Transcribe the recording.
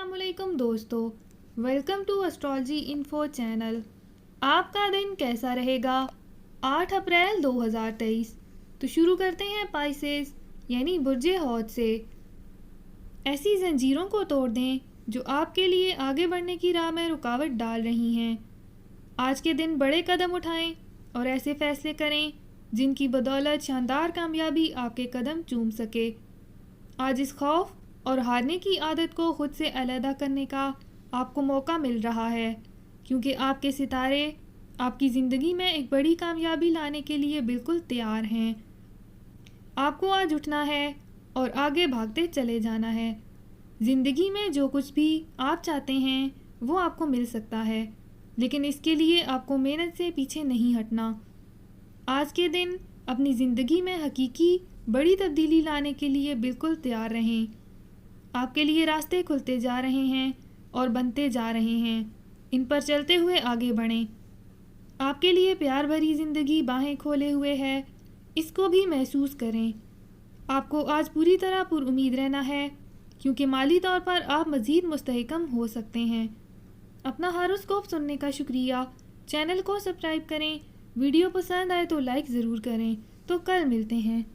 अस्सलामुअलैकुम दोस्तों, welcome to astrology info channel. आपका दिन कैसा रहेगा? 8 अप्रैल 2023। तो शुरू करते हैं पाइसेस यानी बुर्जे हौत से। ऐसी जंजीरों को तोड़ दें जो आपके लिए आगे बढ़ने की राह में रुकावट डाल रही हैं। आज के दिन बड़े कदम उठाएं और ऐसे फैसले करें जिनकी बदौलत शानदार कामयाबी आपके कदम चूम सके। आज इस खौफ और हारने की आदत को खुद से अलहदा करने का आपको मौका मिल रहा है, क्योंकि आपके सितारे आपकी ज़िंदगी में एक बड़ी कामयाबी लाने के लिए बिल्कुल तैयार हैं। आपको आज उठना है और आगे भागते चले जाना है। ज़िंदगी में जो कुछ भी आप चाहते हैं वो आपको मिल सकता है, लेकिन इसके लिए आपको मेहनत से पीछे नहीं हटना। आज के दिन अपनी ज़िंदगी में हकीकी बड़ी तब्दीली लाने के लिए बिल्कुल तैयार रहें। आपके लिए रास्ते खुलते जा रहे हैं और बनते जा रहे हैं। इन पर चलते हुए आगे बढ़ें। आपके लिए प्यार भरी ज़िंदगी बाहें खोले हुए है, इसको भी महसूस करें। आपको आज पूरी तरह पुरुमीद रहना है, क्योंकि माली तौर पर आप मज़ीद मुस्तहकम हो सकते हैं। अपना हॉरोस्कोप सुनने का शुक्रिया। चैनल को सब्सक्राइब करें। वीडियो पसंद आए तो लाइक ज़रूर करें। तो कल मिलते हैं।